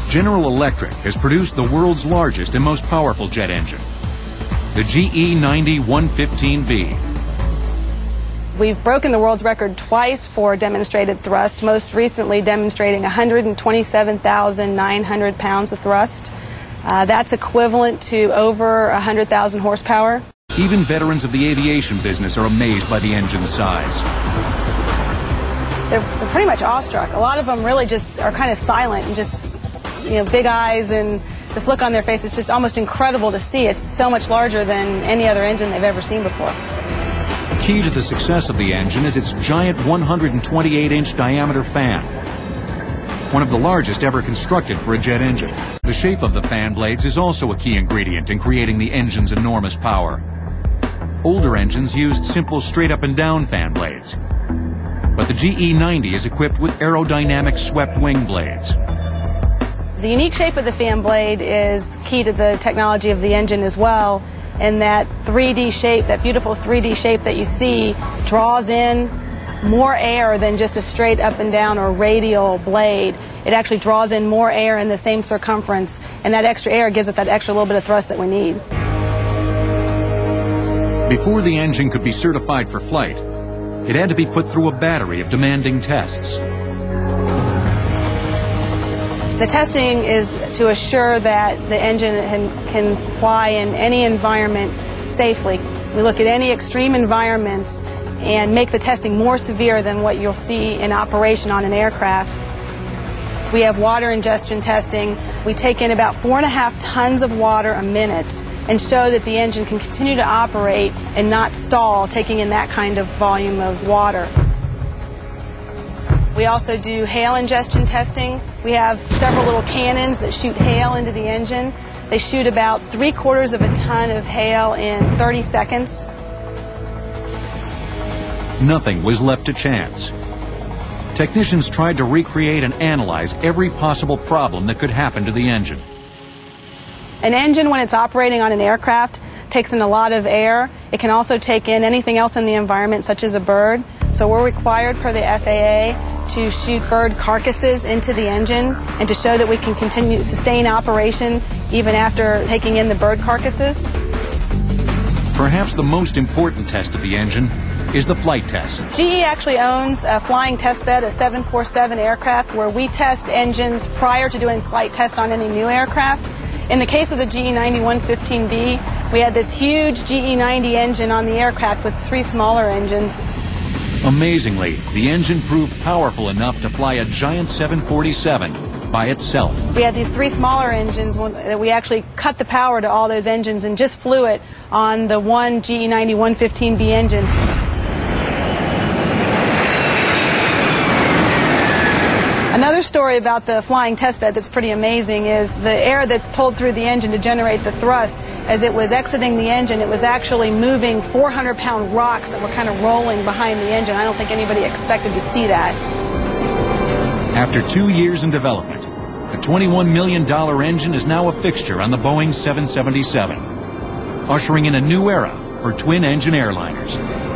General Electric has produced the world's largest and most powerful jet engine, the GE90-115B. We've broken the world's record twice for demonstrated thrust, most recently demonstrating 127,900 pounds of thrust. That's equivalent to over 100,000 horsepower. Even veterans of the aviation business are amazed by the engine's size. They're pretty much awestruck. A lot of them really just are kind of silent and just, big eyes and this look on their face. It's just almost incredible to see. It's so much larger than any other engine they've ever seen before. Key to the success of the engine is its giant 128-inch diameter fan, one of the largest ever constructed for a jet engine. The shape of the fan blades is also a key ingredient in creating the engine's enormous power. Older engines used simple straight-up-and-down fan blades, but the GE90 is equipped with aerodynamic swept-wing blades. The unique shape of the fan blade is key to the technology of the engine as well, and that 3D shape, that beautiful 3D shape that you see, draws in more air than just a straight up and down or radial blade. It actually draws in more air in the same circumference, and that extra air gives it that extra little bit of thrust that we need. Before the engine could be certified for flight, it had to be put through a battery of demanding tests. The testing is to assure that the engine can fly in any environment safely. We look at any extreme environments and make the testing more severe than what you'll see in operation on an aircraft. We have water ingestion testing. We take in about 4.5 tons of water a minute and show that the engine can continue to operate and not stall, taking in that kind of volume of water. We also do hail ingestion testing. We have several little cannons that shoot hail into the engine. They shoot about 3/4 of a ton of hail in 30 seconds. Nothing was left to chance. Technicians tried to recreate and analyze every possible problem that could happen to the engine. An engine, when it's operating on an aircraft, takes in a lot of air. It can also take in anything else in the environment, such as a bird. So we're required per the FAA to shoot bird carcasses into the engine and to show that we can continue to sustain operation even after taking in the bird carcasses. Perhaps the most important test of the engine is the flight test. GE actually owns a flying test bed, a 747 aircraft, where we test engines prior to doing flight tests on any new aircraft. In the case of the GE90-115B, we had this huge GE90 engine on the aircraft with 3 smaller engines. Amazingly, the engine proved powerful enough to fly a giant 747 by itself. We had these 3 smaller engines that we actually cut the power to all those engines and just flew it on the one GE90-115B engine. Another story about the flying test bed that's pretty amazing is the air that's pulled through the engine to generate the thrust. As it was exiting the engine, it was actually moving 400-pound rocks that were kind of rolling behind the engine. I don't think anybody expected to see that. After 2 years in development, the $21 million engine is now a fixture on the Boeing 777, ushering in a new era for twin-engine airliners.